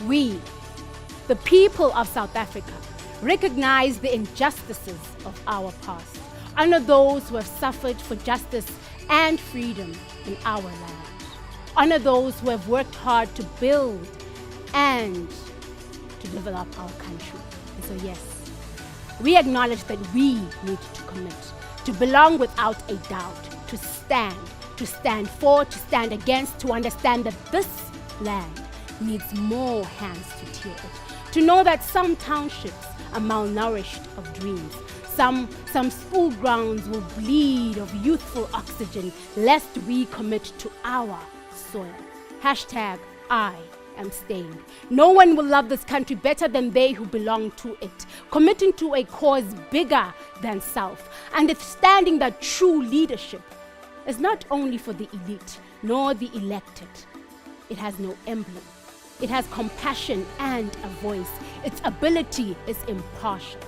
We, the people of South Africa, recognize the injustices of our past, honor those who have suffered for justice and freedom in our land, honor those who have worked hard to build and to develop our country. And so yes, we acknowledge that we need to commit, to belong without a doubt, to stand for, to stand against, to understand that this land needs more hands to till it. To know that some townships are malnourished of dreams. Some school grounds will bleed of youthful oxygen lest we commit to our soil. Hashtag I am staying. No one will love this country better than they who belong to it. Committing to a cause bigger than self. Understanding that true leadership is not only for the elite nor the elected. It has no emblem. It has compassion and a voice. Its ability is impartial.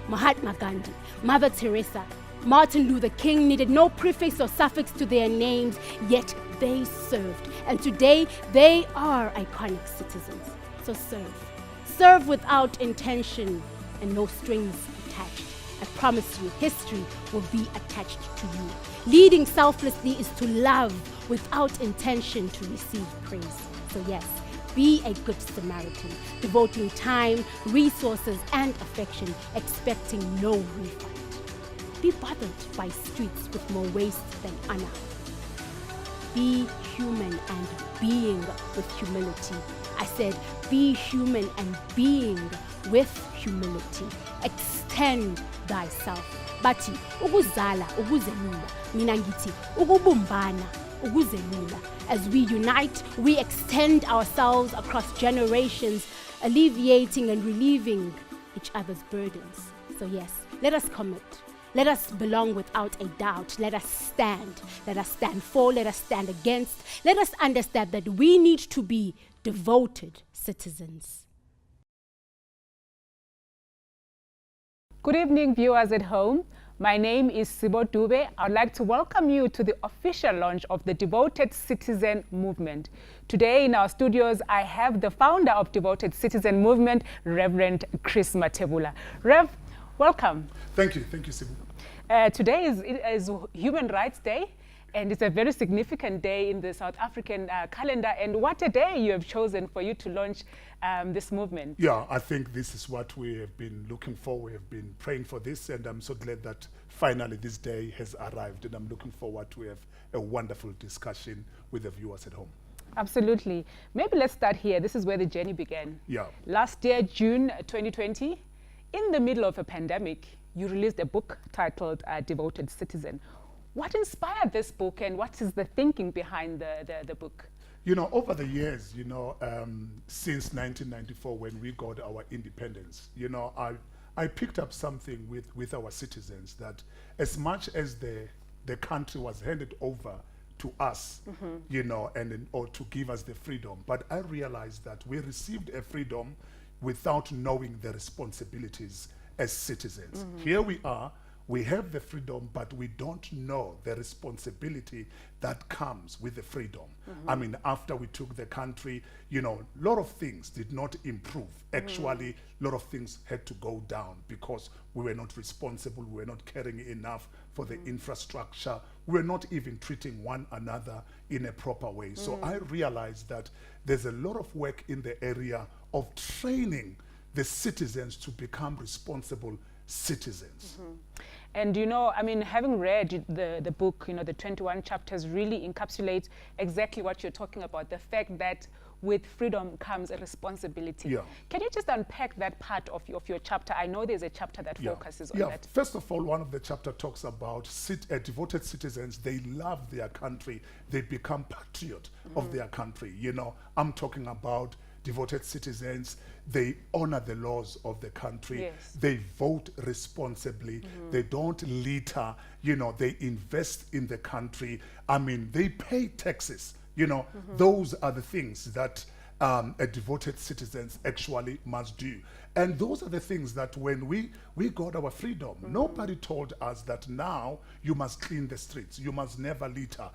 Mahatma Gandhi, Mother Teresa, Martin Luther King needed no prefix or suffix to their names, yet they served. And today, they are iconic citizens. So serve. Serve without intention and no strings attached. I promise you, history will be attached to you. Leading selflessly is to love without intention to receive praise. So yes, be a good Samaritan, devoting time, resources, and affection, expecting no refund. Be bothered by streets with more waste than honor. Be human and being with humility. I said, be human and being with humility. Extend thyself. Bathi, ukuzala, ukuzelula. Mina ngithi, ukubumbana, ukuzelula. As we unite, we extend ourselves across generations, alleviating and relieving each other's burdens. So yes, let us commit. Let us belong without a doubt. Let us stand. Let us stand for. Let us stand against. Let us understand that we need to be devoted citizens. Good evening, viewers at home. My name is Sibo Dube. I'd like to welcome you to the official launch of the Devoted Citizen Movement. Today in our studios, I have the founder of Devoted Citizen Movement, Reverend Chris Matebula. Rev, welcome. Thank you, Sibu. Today is Human Rights Day, and it's a very significant day in the South African calendar. And what a day you have chosen for you to launch this movement. Yeah, I think this is what we have been looking for. We have been praying for this, and I'm so glad that finally this day has arrived, and I'm looking forward to have a wonderful discussion with the viewers at home. Absolutely. Maybe let's start here. This is where the journey began. Yeah. Last year, June 2020, in the middle of a pandemic, you released a book titled Devoted Citizen. What inspired this book, and what is the thinking behind the book? You know, over the years, since 1994 when we got our independence, I picked up something with our citizens that as much as the country was handed over to us, or to give us the freedom, but I realized that we received a freedom without knowing the responsibilities as citizens. Here we are, we have the freedom, but we don't know the responsibility that comes with the freedom. I mean, after we took the country, a lot of things did not improve. Actually, a lot of things had to go down because we were not responsible, we were not caring enough for the infrastructure, we were not even treating one another in a proper way. So I realized that there's a lot of work in the area of training the citizens to become responsible citizens. And having read the book, the 21 chapters really encapsulate exactly what you're talking about, the fact that with freedom comes a responsibility. Yeah. Can you just unpack that part of your chapter? I know there's a chapter that focuses on that. First of all, one of the chapter talks about devoted citizens. They love their country. They become patriot of their country. I'm talking about devoted citizens. They honor the laws of the country. Yes. They vote responsibly. They don't litter. They invest in the country. I mean, they pay taxes. Those are the things that a devoted citizens actually must do. And those are the things that when we got our freedom, nobody told us that now you must clean the streets, you must never litter,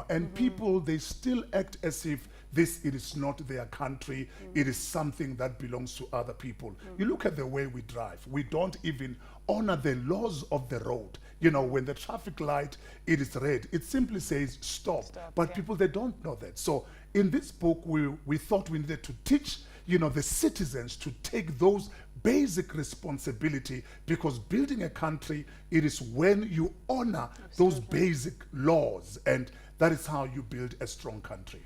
and people, they still act as if it is not their country, it is something that belongs to other people. You look at the way we drive, we don't even honor the laws of the road. When the traffic light, it is red, it simply says stop. But people, they don't know that. So in this book, we thought we needed to teach the citizens to take those basic responsibility, because building a country, it is when you honor those basic laws, and that is how you build a strong country.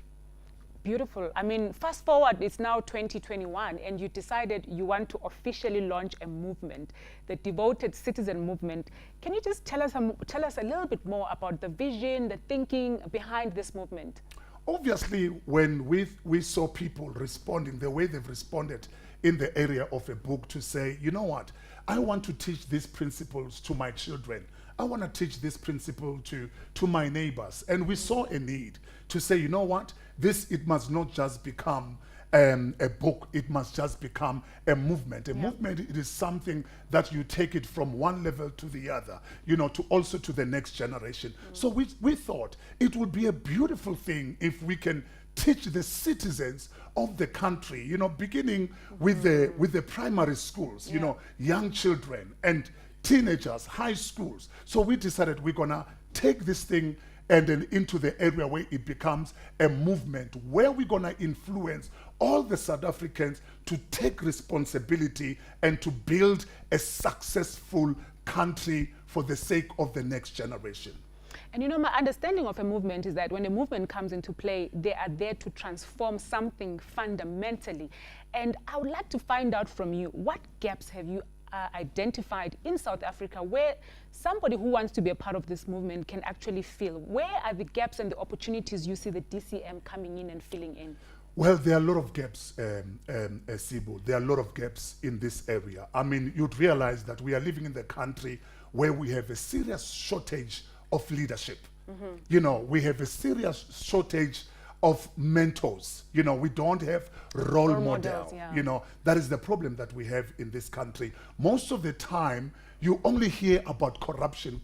Beautiful. I mean, fast forward, it's now 2021, and you decided you want to officially launch a movement, the Devoted Citizen Movement. Can you just tell us a little bit more about the vision, the thinking behind this movement? Obviously, when we saw people responding the way they've responded in the area of a book to say, you know what, I want to teach these principles to my children. I want to teach this principle to my neighbors. And we saw a need to say, you know what, it must not just become a book, it must just become a movement. A movement, it is something that you take it from one level to the other, you know, to also to the next generation. So we thought it would be a beautiful thing if we can teach the citizens of the country, you know, beginning with the primary schools, you know, young children and teenagers, high schools. So we decided we're gonna take this thing and then into the area where it becomes a movement, where we're gonna influence all the South Africans to take responsibility and to build a successful country for the sake of the next generation. And you know, my understanding of a movement is that when a movement comes into play, they are there to transform something fundamentally. And I would like to find out from you, what gaps have you identified in South Africa where somebody who wants to be a part of this movement can actually fill? Where are the gaps and the opportunities you see the DCM coming in and filling in? Well, there are a lot of gaps, Sibu. There are a lot of gaps in this area. I mean, you'd realize that we are living in the country where we have a serious shortage of leadership. You know, we have a serious shortage of mentors. You know, we don't have role models. You know, that is the problem that we have in this country. Most of the time, you only hear about corruption,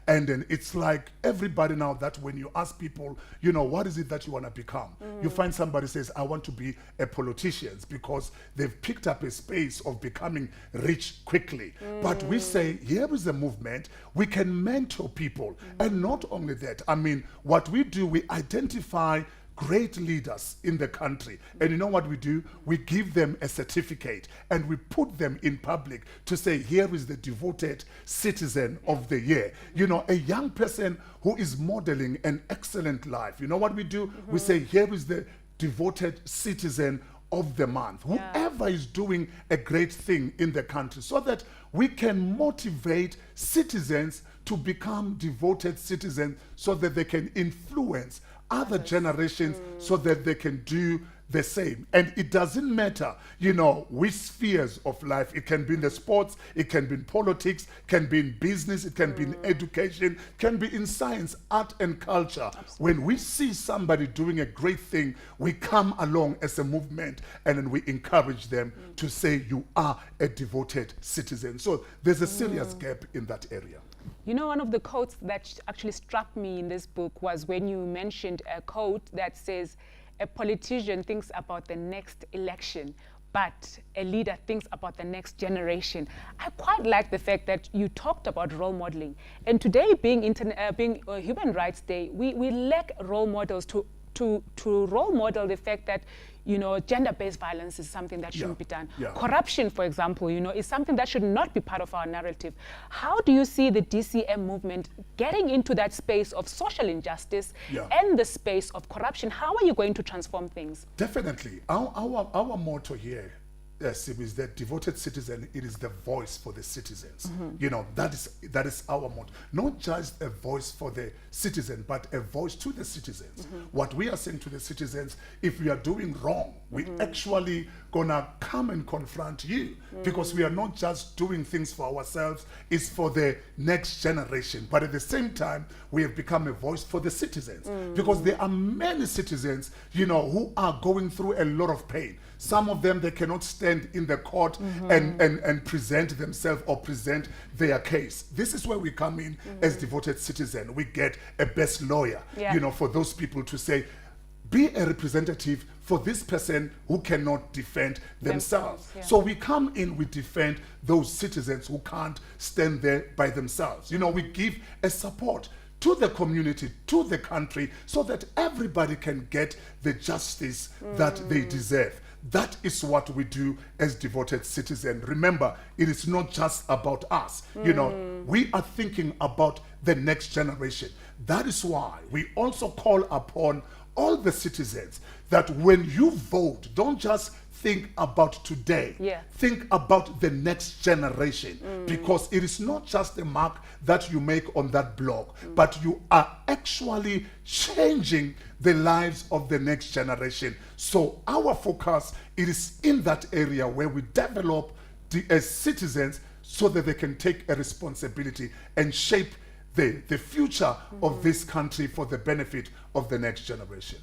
and then it's like everybody now that when you ask people, you know, what is it that you want to become? You find somebody says, I want to be a politician, because they've picked up a space of becoming rich quickly. But we say, here is a movement, we can mentor people. And not only that, I mean, what we do, we identify great leaders in the country. And you know what we do? We give them a certificate and we put them in public to say, here is the devoted citizen of the year. You know, a young person who is modeling an excellent life. You know what we do? We say, here is the devoted citizen of the month. Whoever is doing a great thing in the country, so that we can motivate citizens to become devoted citizens, so that they can influence other generations, so that they can do the same. And it doesn't matter, you know, which spheres of life. It can be in the sports, it can be in politics, can be in business, it can be in education, can be in science, art and culture. When we see somebody doing a great thing, we come along as a movement and then we encourage them to say, you are a devoted citizen. So there's a serious gap in that area. You know, one of the quotes that actually struck me in this book was when you mentioned a quote that says, a politician thinks about the next election, but a leader thinks about the next generation. I quite like the fact that you talked about role modeling. And today, being Human Rights Day, we lack role models to role model the fact that, you know, gender-based violence is something that shouldn't be done. Corruption, for example, you know, is something that should not be part of our narrative. How do you see the DCM movement getting into that space of social injustice and the space of corruption? How are you going to transform things? Definitely. Our motto here, Sim, is that devoted citizen, it is the voice for the citizens. You know, that is our motto. Not just a voice for the citizen, but a voice to the citizens. What we are saying to the citizens, if we are doing wrong, we actually gonna come and confront you, because we are not just doing things for ourselves, it's for the next generation. But at the same time, we have become a voice for the citizens, because there are many citizens, you know, who are going through a lot of pain. Some of them, they cannot stand in the court and present themselves or present their case. This is where we come in as devoted citizen. We get a best lawyer, you know, for those people to say, be a representative for this person who cannot defend themselves. So we come in, we defend those citizens who can't stand there by themselves. You know, we give a support to the community, to the country, so that everybody can get the justice that they deserve. That is what we do as devoted citizens. Remember, it is not just about us. You know, we are thinking about the next generation. That is why we also call upon all the citizens that when you vote, don't just think about today. Yeah. Think about the next generation, because it is not just a mark that you make on that block, but you are actually changing the lives of the next generation. So our focus, it is in that area where we develop as citizens so that they can take a responsibility and shape the future of this country for the benefit of the next generation.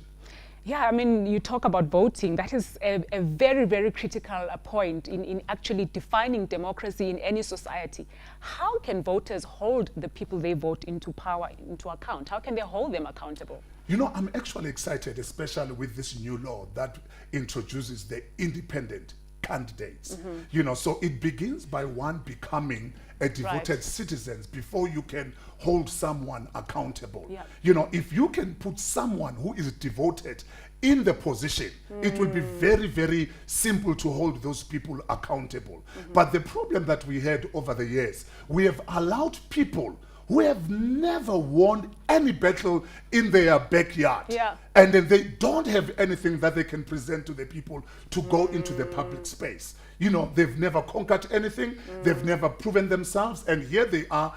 Yeah, I mean, you talk about voting. That is a very, very critical point in actually defining democracy in any society. How can voters hold the people they vote into power into account? How can they hold them accountable? You know, I'm actually excited, especially with this new law that introduces the independent candidates. You know, so it begins by one becoming a devoted citizen before you can hold someone accountable. Yeah. You know, if you can put someone who is devoted in the position, it will be very, very simple to hold those people accountable. But the problem that we had over the years, we have allowed people who have never won any battle in their backyard. Yeah. And then they don't have anything that they can present to the people to go into the public space. You know, they've never conquered anything, they've never proven themselves, and here they are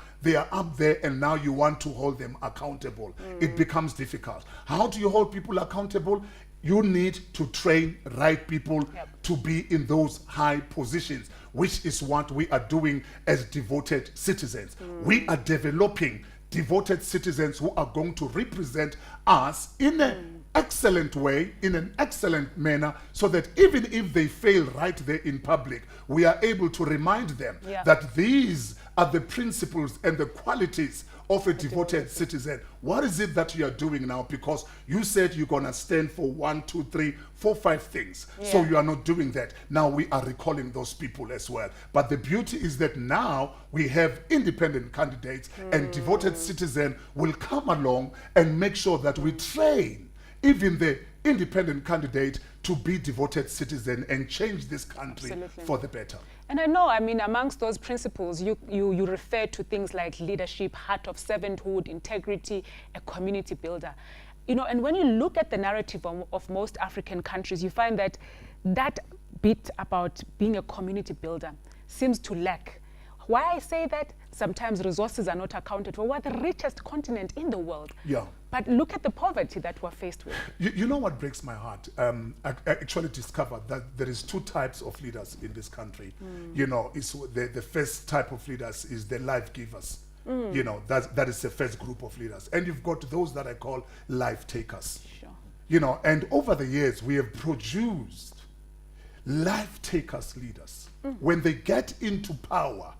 up there, and now you want to hold them accountable. It becomes difficult. How do you hold people accountable? You need to train right people to be in those high positions, which is what we are doing as devoted citizens. We are developing devoted citizens who are going to represent us in an excellent way, in an excellent manner, so that even if they fail right there in public, we are able to remind them that these are the principles and the qualities of a devoted citizen. What is it that you are doing now? Because you said you're going to stand for 1, 2, 3, 4, 5 things. So you are not doing that. Now we are recalling those people as well. But the beauty is that now we have independent candidates, and devoted citizen will come along and make sure that we train even the independent candidate to be devoted citizen and change this country for the better. And I know, I mean, amongst those principles, you refer to things like leadership, heart of servanthood, integrity, a community builder. You know, and when you look at the narrative of most African countries, you find that that bit about being a community builder seems to lack. Why I say that? Sometimes resources are not accounted for. We're the richest continent in the world. Yeah. But look at the poverty that we're faced with. You know what breaks my heart? I actually discovered that there is 2 types of leaders in this country. You know, it's the first type of leaders is the life givers. You know, that is the first group of leaders. And you've got those that I call life takers. Sure. You know, and over the years, we have produced life takers leaders. When they get into power,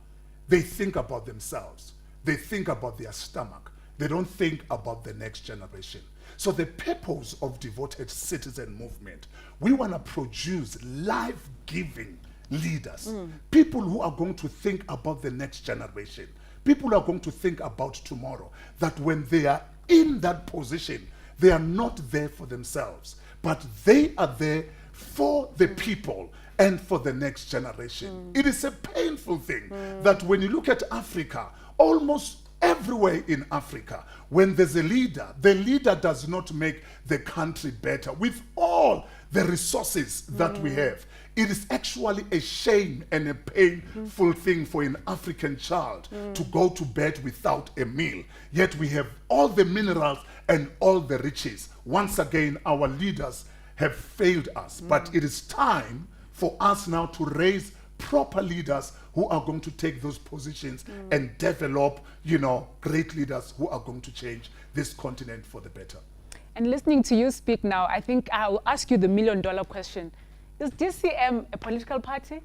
they think about themselves. They think about their stomach. They don't think about the next generation. So the purpose of devoted citizen movement, we want to produce life-giving leaders, people who are going to think about the next generation, people who are going to think about tomorrow, that when they are in that position, they are not there for themselves, but they are there for the people and for the next generation. It is a painful thing that when you look at Africa, almost everywhere in Africa, when there's a leader, the leader does not make the country better. With all the resources that we have, it is actually a shame and a painful thing for an African child to go to bed without a meal. Yet we have all the minerals and all the riches. Once again, our leaders have failed us, but it is time for us now to raise proper leaders who are going to take those positions and develop, you know, great leaders who are going to change this continent for the better. And listening to you speak now, I think I'll ask you the million-dollar question. Is DCM a political party?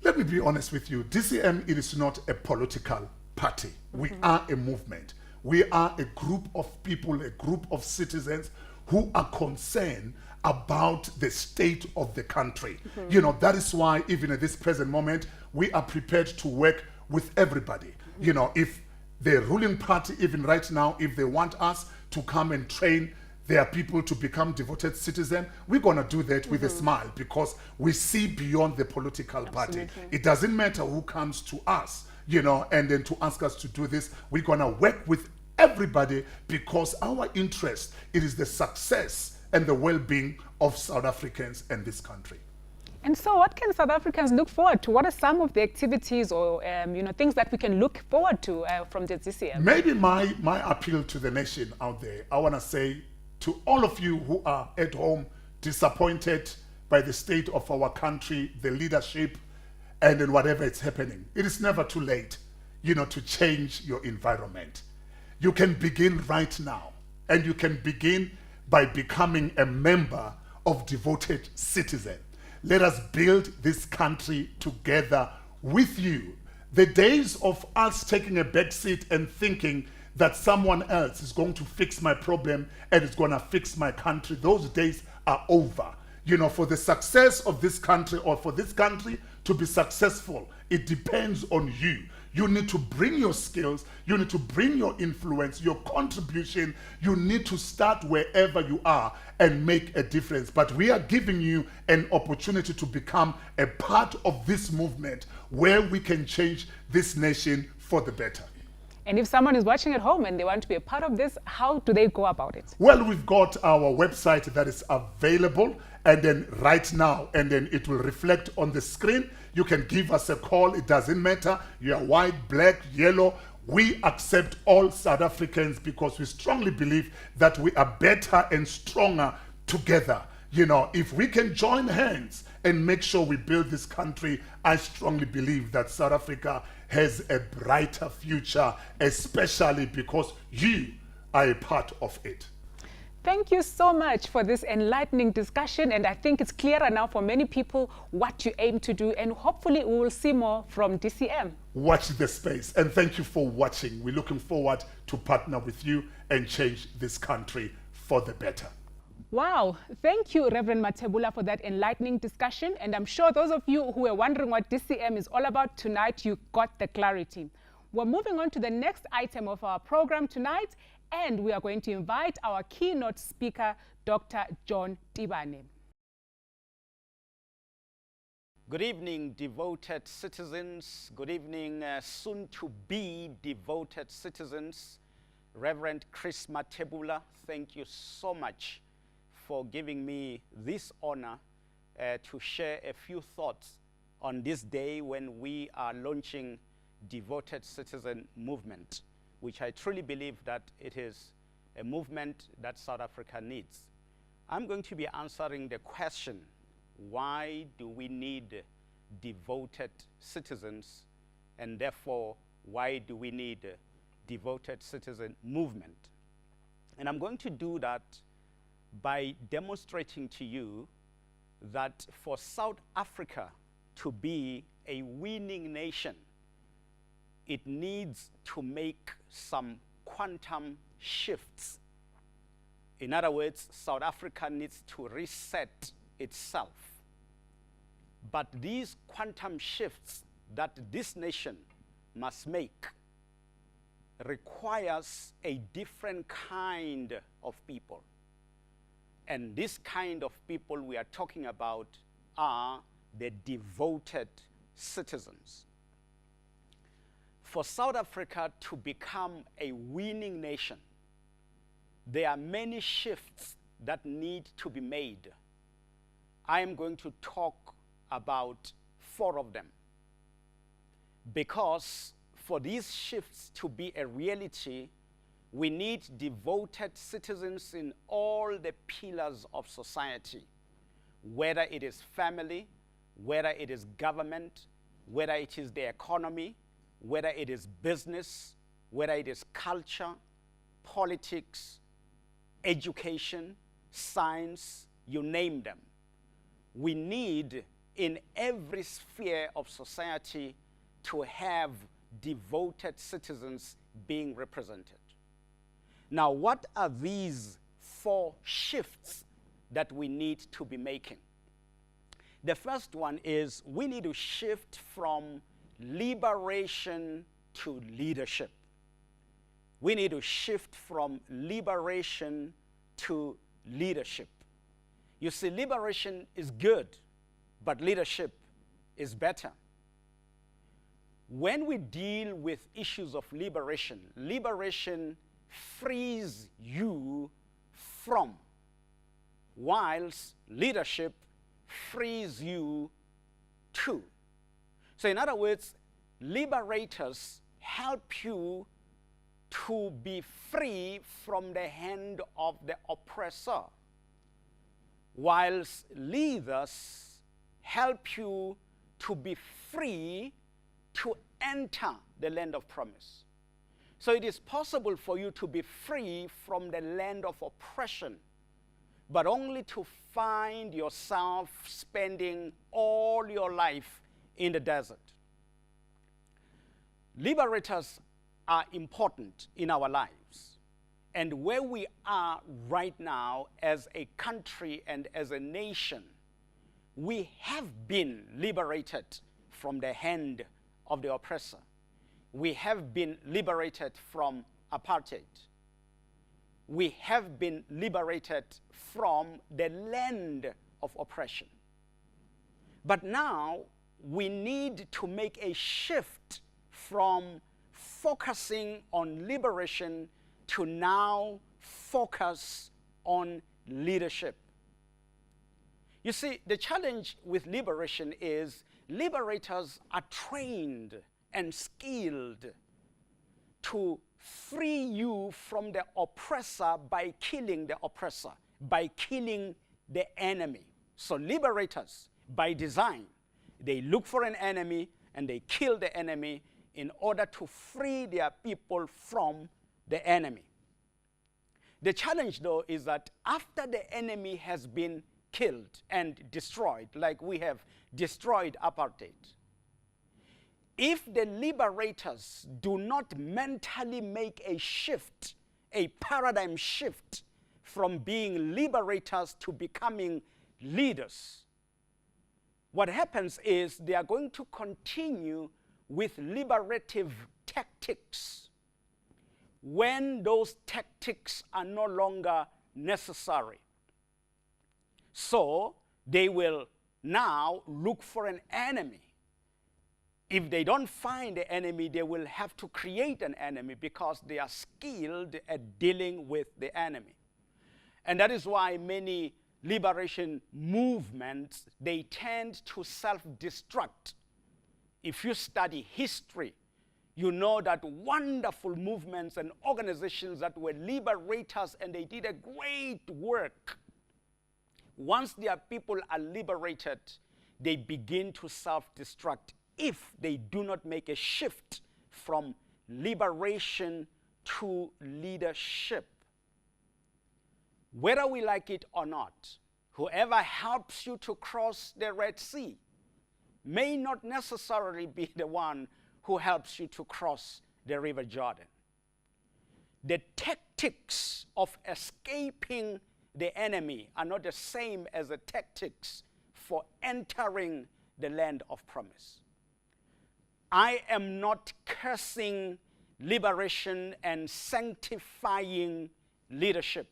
Let me be honest with you. DCM, it is not a political party. We are a movement. We are a group of people, a group of citizens who are concerned about the state of the country. You know, that is why even at this present moment, we are prepared to work with everybody. You know, if the ruling party, even right now, if they want us to come and train their people to become devoted citizens, we're going to do that with a smile, because we see beyond the political party. It doesn't matter who comes to us, you know, and then to ask us to do this. We're going to work with everybody, because our interest, it is the success and the well-being of South Africans and this country. And so what can South Africans look forward to? What are some of the activities or things that we can look forward to from the DCM? Maybe my appeal to the nation out there, I want to say to all of you who are at home disappointed by the state of our country, the leadership, and then whatever is happening, it is never too late, to change your environment. You can begin right now, and you can begin by becoming a member of Devoted Citizen. Let us build this country together with you. The days of us taking a back seat and thinking that someone else is going to fix my problem and is going to fix my country, those days are over. For the success of this country, or for this country to be successful, it depends on you. You need to bring your skills, you need to bring your influence, your contribution. You need to start wherever you are and make a difference. But we are giving you an opportunity to become a part of this movement where we can change this nation for the better. And if someone is watching at home and they want to be a part of this, how do they go about it? Well, we've got our website that is available, and then right now, and then it will reflect on the screen. You can give us a call. It doesn't matter. You are white, black, yellow. We accept all South Africans because we strongly believe that we are better and stronger together. If we can join hands and make sure we build this country, I strongly believe that South Africa has a brighter future, especially because you are a part of it. Thank you so much for this enlightening discussion, and I think it's clearer now for many people what you aim to do, and hopefully we will see more from DCM. Watch the space, and thank you for watching. We're looking forward to partner with you and change this country for the better. Wow, thank you, Reverend Mathebula, for that enlightening discussion, and I'm sure those of you who were wondering what DCM is all about tonight, you got the clarity. We're moving on to the next item of our program tonight, and we are going to invite our keynote speaker, Dr. John Tibane. Good evening, devoted citizens. Good evening, soon-to-be devoted citizens. Reverend Chris Mathebula, thank you so much for giving me this honor to share a few thoughts on this day when we are launching Devoted Citizen Movement, which I truly believe that it is a movement that South Africa needs. I'm going to be answering the question, why do we need devoted citizens, and therefore, why do we need a devoted citizen movement? And I'm going to do that by demonstrating to you that for South Africa to be a winning nation, it needs to make some quantum shifts. In other words, South Africa needs to reset itself. But these quantum shifts that this nation must make requires a different kind of people. And this kind of people we are talking about are the devoted citizens. For South Africa to become a winning nation, there are many shifts that need to be made. I am going to talk about 4 of them. Because for these shifts to be a reality, we need devoted citizens in all the pillars of society, whether it is family, whether it is government, whether it is the economy, whether it is business, whether it is culture, politics, education, science, you name them. We need in every sphere of society to have devoted citizens being represented. Now, what are these 4 shifts that we need to be making? The first one is we need to shift from liberation to leadership. We need to shift from liberation to leadership. You see, liberation is good, but leadership is better. When we deal with issues of liberation, liberation frees you from, whilst leadership frees you to. So in other words, liberators help you to be free from the hand of the oppressor, whilst leaders help you to be free to enter the land of promise. So it is possible for you to be free from the land of oppression, but only to find yourself spending all your life in the desert. Liberators are important in our lives. And where we are right now as a country and as a nation, we have been liberated from the hand of the oppressor. We have been liberated from apartheid. We have been liberated from the land of oppression. But now we need to make a shift from focusing on liberation to now focus on leadership. You see, the challenge with liberation is liberators are trained and skilled to free you from the oppressor by killing the oppressor, by killing the enemy. So liberators, by design, they look for an enemy and they kill the enemy in order to free their people from the enemy. The challenge, though, is that after the enemy has been killed and destroyed, like we have destroyed apartheid, if the liberators do not mentally make a shift, a paradigm shift from being liberators to becoming leaders, what happens is they are going to continue with liberative tactics when those tactics are no longer necessary. So they will now look for an enemy. If they don't find the enemy, they will have to create an enemy because they are skilled at dealing with the enemy. And that is why many liberation movements, they tend to self-destruct. If you study history, you know that wonderful movements and organizations that were liberators and they did a great work. Once their people are liberated, they begin to self-destruct if they do not make a shift from liberation to leadership. Whether we like it or not, whoever helps you to cross the Red Sea may not necessarily be the one who helps you to cross the River Jordan. The tactics of escaping the enemy are not the same as the tactics for entering the land of promise. I am not cursing liberation and sanctifying leadership.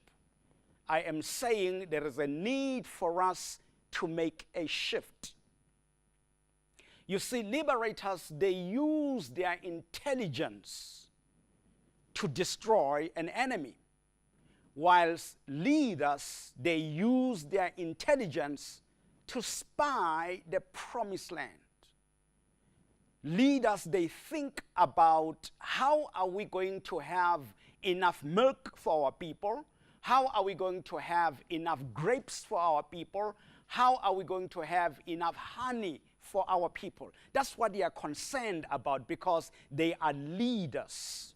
I am saying there is a need for us to make a shift. You see, liberators, they use their intelligence to destroy an enemy, whilst leaders, they use their intelligence to spy the promised land. Leaders, they think about how are we going to have enough milk for our people? How are we going to have enough grapes for our people? How are we going to have enough honey for our people? That's what they are concerned about because they are leaders.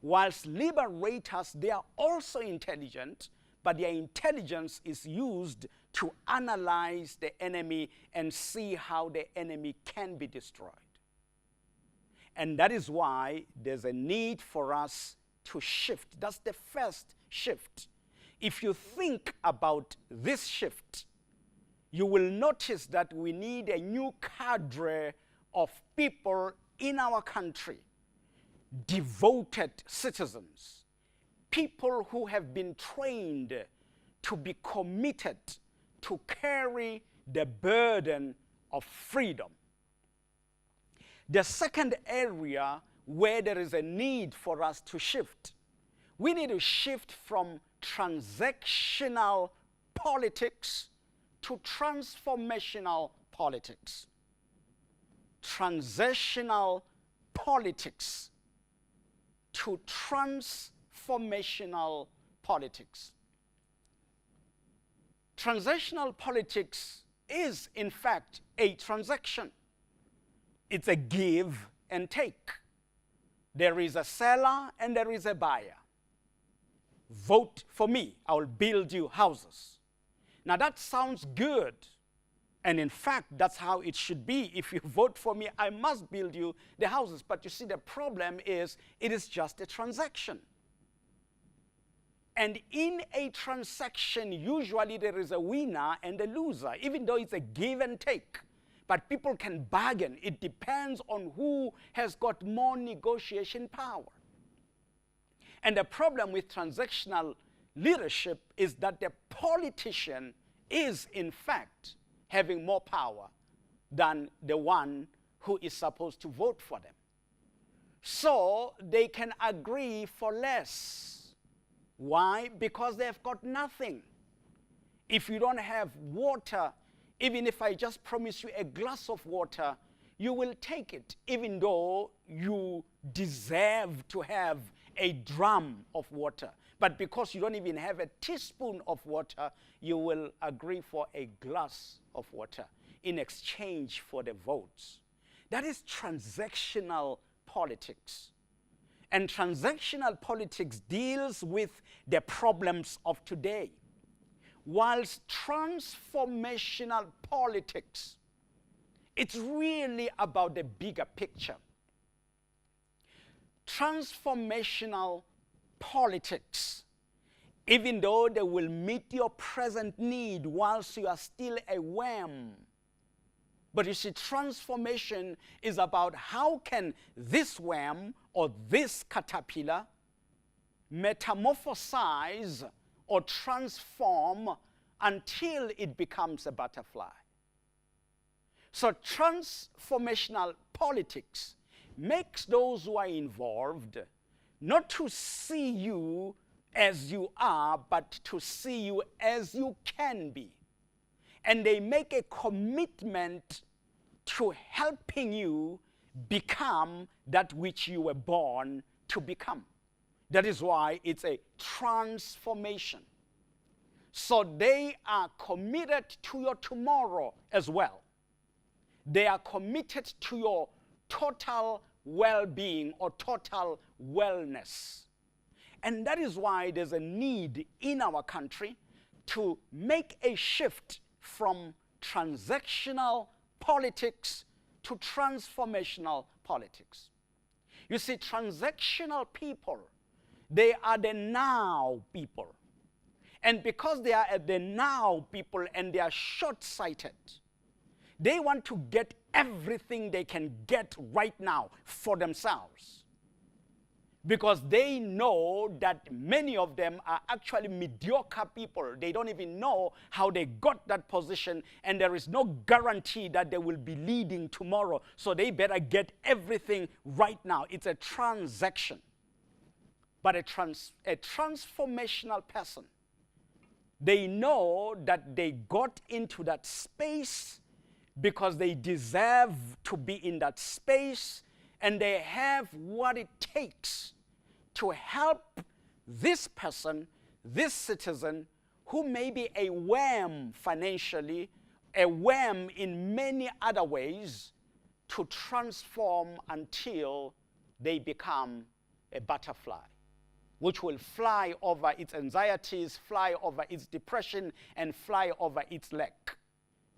Whilst liberators, they are also intelligent, but their intelligence is used to analyze the enemy and see how the enemy can be destroyed. And that is why there's a need for us to shift. That's the first shift. If you think about this shift, you will notice that we need a new cadre of people in our country, devoted citizens, people who have been trained to be committed to carry the burden of freedom. The second area where there is a need for us to shift We need to shift from transactional politics to transformational politics. Transactional politics to transformational politics. Transactional politics is, in fact, a transaction. It's a give and take. There is a seller and there is a buyer. Vote for me, I will build you houses. Now that sounds good. And in fact, that's how it should be. If you vote for me, I must build you the houses. But you see, the problem is it is just a transaction. And in a transaction, usually there is a winner and a loser, even though it's a give and take. But people can bargain. It depends on who has got more negotiation power. And the problem with transactional leadership is that the politician is, in fact, having more power than the one who is supposed to vote for them. So they can agree for less. Why? Because they've got nothing. If you don't have water, even if I just promise you a glass of water, you will take it, even though you deserve to have a drum of water. But because you don't even have a teaspoon of water, you will agree for a glass of water in exchange for the votes. That is transactional politics. And transactional politics deals with the problems of today, whilst transformational politics, it's really about the bigger picture. Transformational politics, even though they will meet your present need whilst you are still a worm. But you see, transformation is about how can this worm or this caterpillar metamorphosize or transform until it becomes a butterfly. So transformational politics makes those who are involved not to see you as you are, but to see you as you can be. And they make a commitment to helping you become that which you were born to become. That is why it's a transformation. So they are committed to your tomorrow as well. They are committed to your total well-being or total wellness. And that is why there's a need in our country to make a shift from transactional politics to transformational politics. You see, transactional people, they are the now people. And because they are the now people and they are short-sighted, they want to get everything they can get right now for themselves. Because they know that many of them are actually mediocre people. They don't even know how they got that position, and there is no guarantee that they will be leading tomorrow. So they better get everything right now. It's a transaction. But a transformational person, they know that they got into that space because they deserve to be in that space, and they have what it takes to help this person, this citizen, who may be a worm financially, a worm in many other ways, to transform until they become a butterfly, which will fly over its anxieties, fly over its depression, and fly over its lack.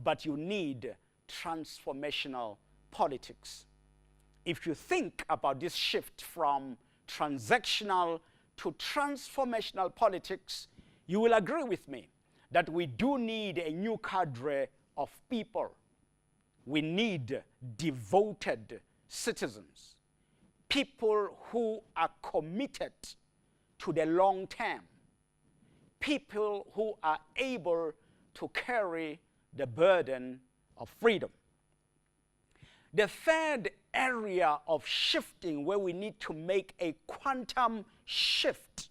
But you need transformational politics. If you think about this shift from transactional to transformational politics, you will agree with me that we do need a new cadre of people. We need devoted citizens, people who are committed to the long term, people who are able to carry the burden of freedom. The third area of shifting where we need to make a quantum shift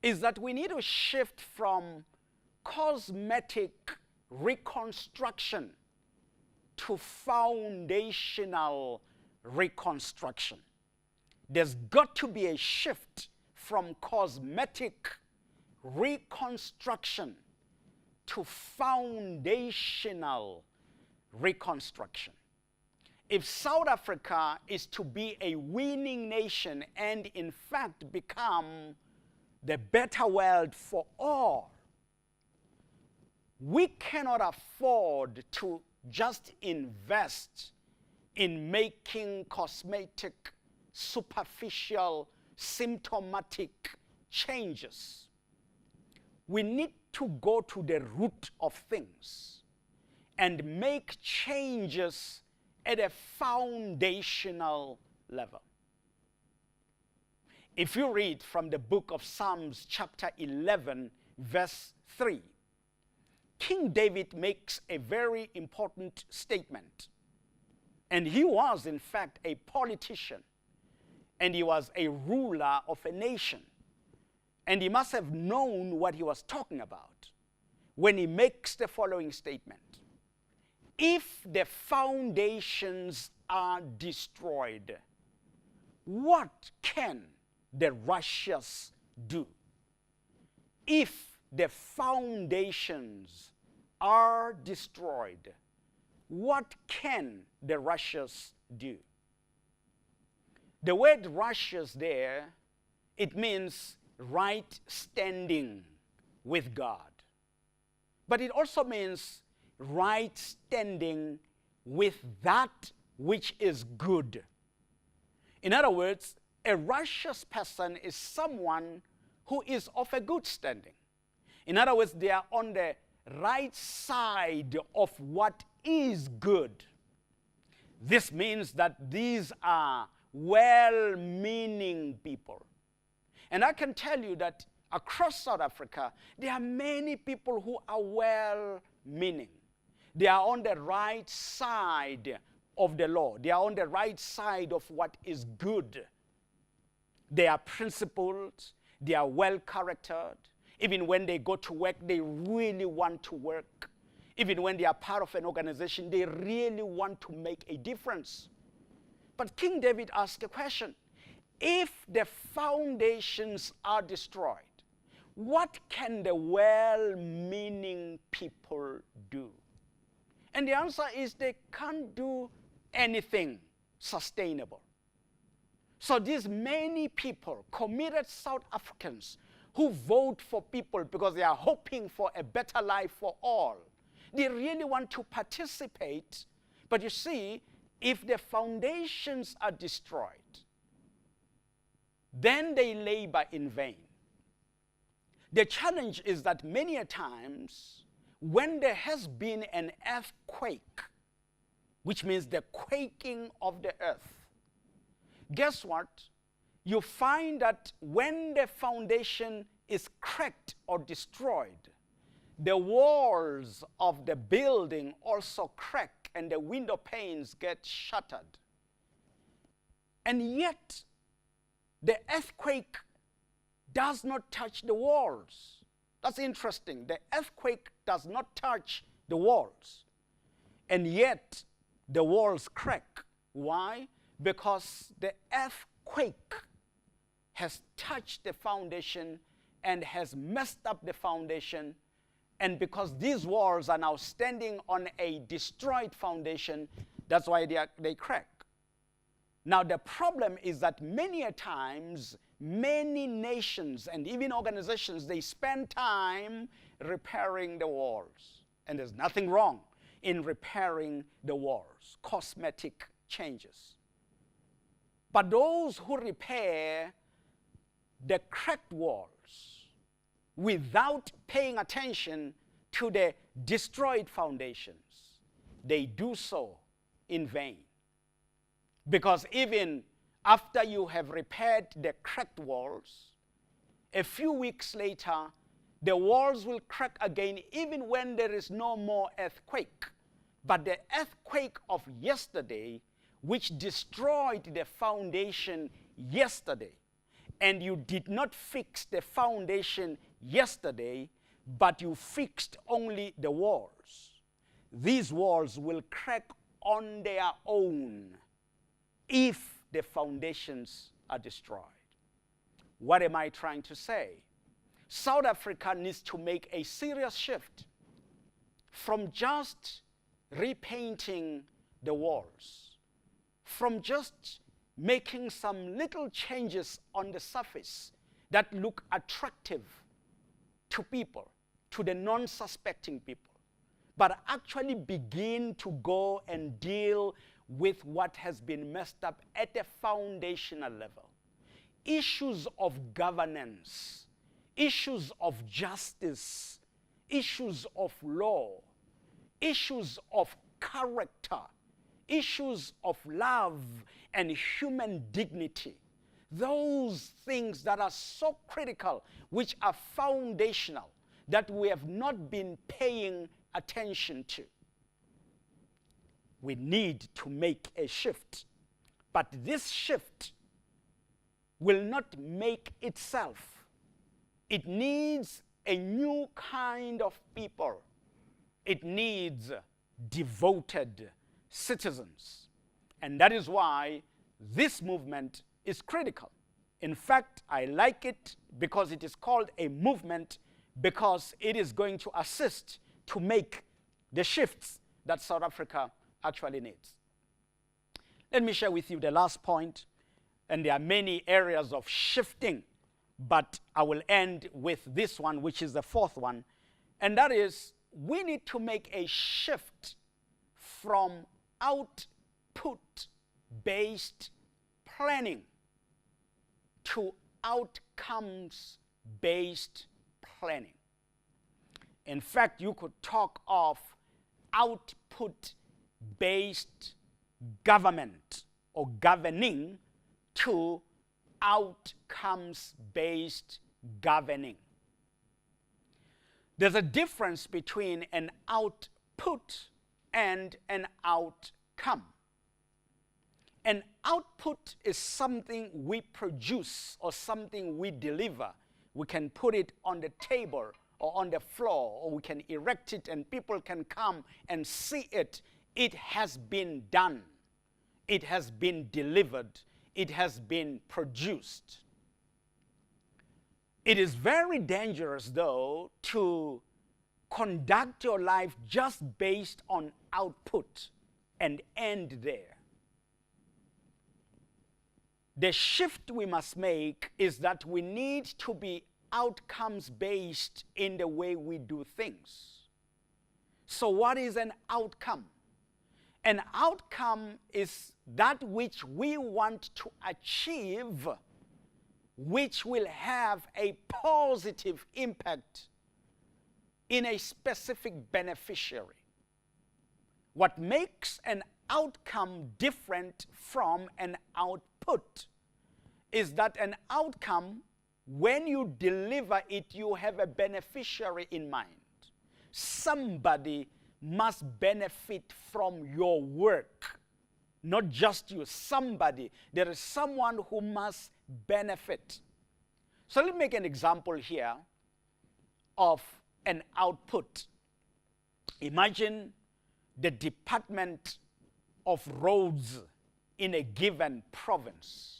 is that we need to shift from cosmetic reconstruction to foundational reconstruction. There's got to be a shift from cosmetic reconstruction to foundational reconstruction. If South Africa is to be a winning nation and in fact become the better world for all, we cannot afford to just invest in making cosmetic, superficial, symptomatic changes. We need to go to the root of things and make changes at a foundational level. If you read from the book of Psalms chapter 11, verse 3, King David makes a very important statement. And he was, in fact, a politician. And he was a ruler of a nation. And he must have known what he was talking about when he makes the following statement. If the foundations are destroyed, what can the righteous do? If the foundations are destroyed, what can the righteous do? The word righteous there, it means right standing with God. But it also means right standing with that which is good. In other words, a righteous person is someone who is of a good standing. In other words, they are on the right side of what is good. This means that these are well-meaning people. And I can tell you that across South Africa, there are many people who are well-meaning. They are on the right side of the law. They are on the right side of what is good. They are principled. They are well-charactered. Even when they go to work, they really want to work. Even when they are part of an organization, they really want to make a difference. But King David asked a question. If the foundations are destroyed, what can the well-meaning people do? And the answer is they can't do anything sustainable. So these many people, committed South Africans, who vote for people because they are hoping for a better life for all, they really want to participate. But you see, if the foundations are destroyed, then they labor in vain. The challenge is that many a times, when there has been an earthquake, which means the quaking of the earth, guess what? You find that when the foundation is cracked or destroyed, the walls of the building also crack and the window panes get shattered. And yet, the earthquake does not touch the walls. That's interesting. The earthquake does not touch the walls. And yet, the walls crack. Why? Because the earthquake has touched the foundation and has messed up the foundation. And because these walls are now standing on a destroyed foundation, that's why they crack. Now, the problem is that many a times, many nations and even organizations, they spend time repairing the walls. And there's nothing wrong in repairing the walls, cosmetic changes. But those who repair the cracked walls without paying attention to the destroyed foundations, they do so in vain. Because even after you have repaired the cracked walls, a few weeks later, the walls will crack again even when there is no more earthquake. But the earthquake of yesterday, which destroyed the foundation yesterday, and you did not fix the foundation yesterday, but you fixed only the walls, these walls will crack on their own if the foundations are destroyed. What am I trying to say? South Africa needs to make a serious shift from just repainting the walls, from just making some little changes on the surface that look attractive to people, to the non-suspecting people, but actually begin to go and deal with what has been messed up at a foundational level. Issues of governance, issues of justice, issues of law, issues of character, issues of love and human dignity. Those things that are so critical, which are foundational, that we have not been paying attention to. We need to make a shift. But this shift will not make itself. It needs a new kind of people. It needs devoted citizens. And that is why this movement is critical. In fact, I like it because it is called a movement, because it is going to assist to make the shifts that South Africa actually needs. Let me share with you the last point, and there are many areas of shifting, but I will end with this one, which is the fourth one, and that is we need to make a shift from output-based planning to outcomes-based planning. In fact, you could talk of output-based government or governing to outcomes-based governing. There's a difference between an output and an outcome. An output is something we produce or something we deliver. We can put it on the table or on the floor, or we can erect it and people can come and see it. It has been done. It has been delivered. It has been produced. It is very dangerous, though, to conduct your life just based on output and end there. The shift we must make is that we need to be outcomes-based in the way we do things. So what is an outcome? An outcome is that which we want to achieve, which will have a positive impact in a specific beneficiary. What makes an outcome different from an output is that an outcome, when you deliver it, you have a beneficiary in mind. Somebody must benefit from your work, not just you, somebody. There is someone who must benefit. So let me make an example here of an output. Imagine the Department of Roads in a given province.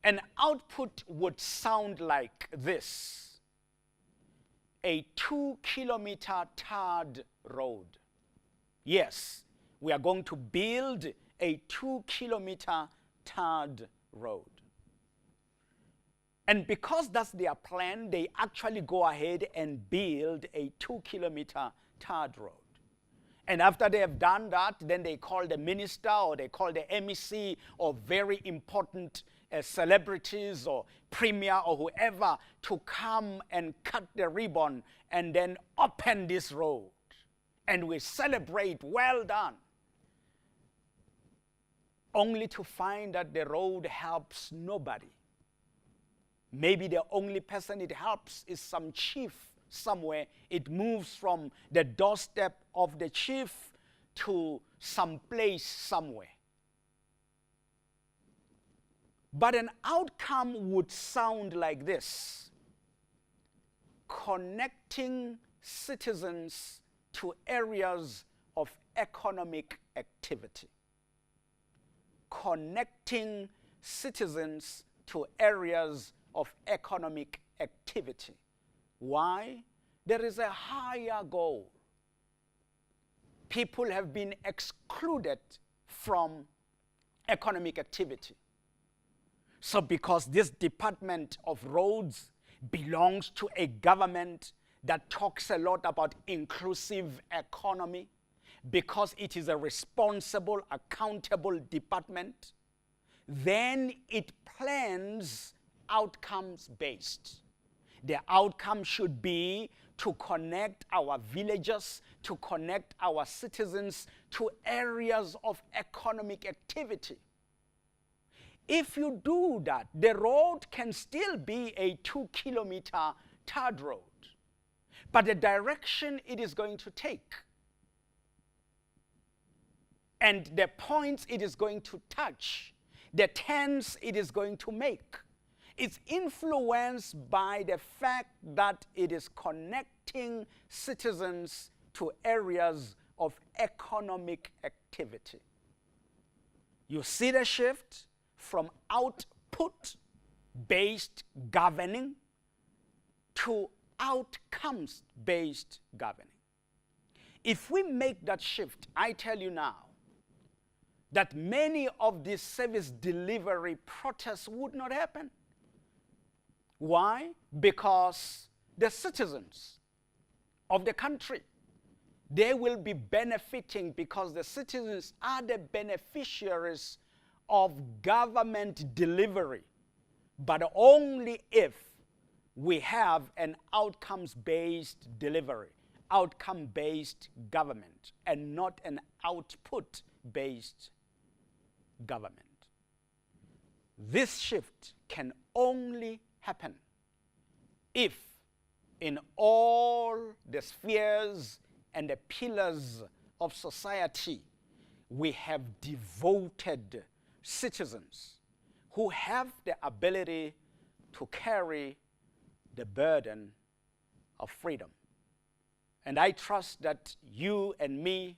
An output would sound like this: a 2-kilometer tarred road. Yes, we are going to build a 2-kilometer tarred road. And because that's their plan, they actually go ahead and build a 2-kilometer tarred road. And after they have done that, then they call the minister or they call the MEC or very important celebrities or premier or whoever to come and cut the ribbon and then open this road. And we celebrate, well done. Only to find that the road helps nobody. Maybe the only person it helps is some chief somewhere. It moves from the doorstep of the chief to some place somewhere. But an outcome would sound like this: connecting citizens to areas of economic activity. Connecting citizens to areas of economic activity. Why? There is a higher goal. People have been excluded from economic activity. So because this Department of Roads belongs to a government that talks a lot about inclusive economy, because it is a responsible, accountable department, then it plans outcomes-based. The outcome should be to connect our villagers, to connect our citizens to areas of economic activity. If you do that, the road can still be a 2-kilometer tarred road, but the direction it is going to take and the points it is going to touch, the turns it is going to make, it's influenced by the fact that it is connecting citizens to areas of economic activity. You see the shift from output-based governing to outcomes-based governing. If we make that shift, I tell you now that many of these service delivery protests would not happen. Why? Because the citizens of the country, they will be benefiting, because the citizens are the beneficiaries of government delivery, but only if we have an outcomes-based delivery, outcome-based government, and not an output-based government. This shift can only happen if in all the spheres and the pillars of society we have devoted citizens who have the ability to carry the burden of freedom. And I trust that you and me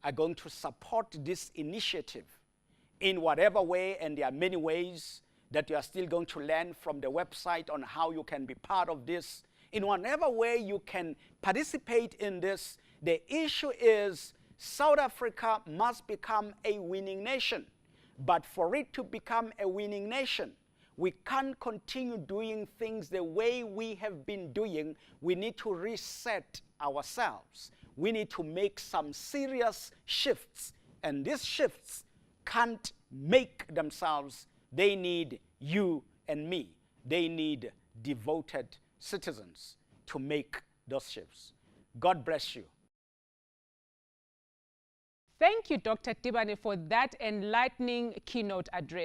are going to support this initiative in whatever way, and there are many ways that you are still going to learn from the website on how you can be part of this. In whatever way you can participate in this, the issue is South Africa must become a winning nation. But for it to become a winning nation, we can't continue doing things the way we have been doing. We need to reset ourselves. We need to make some serious shifts. And these shifts can't make themselves. They need you and me. They need devoted citizens to make those shifts. God bless you. Thank you, Dr. Tibane, for that enlightening keynote address.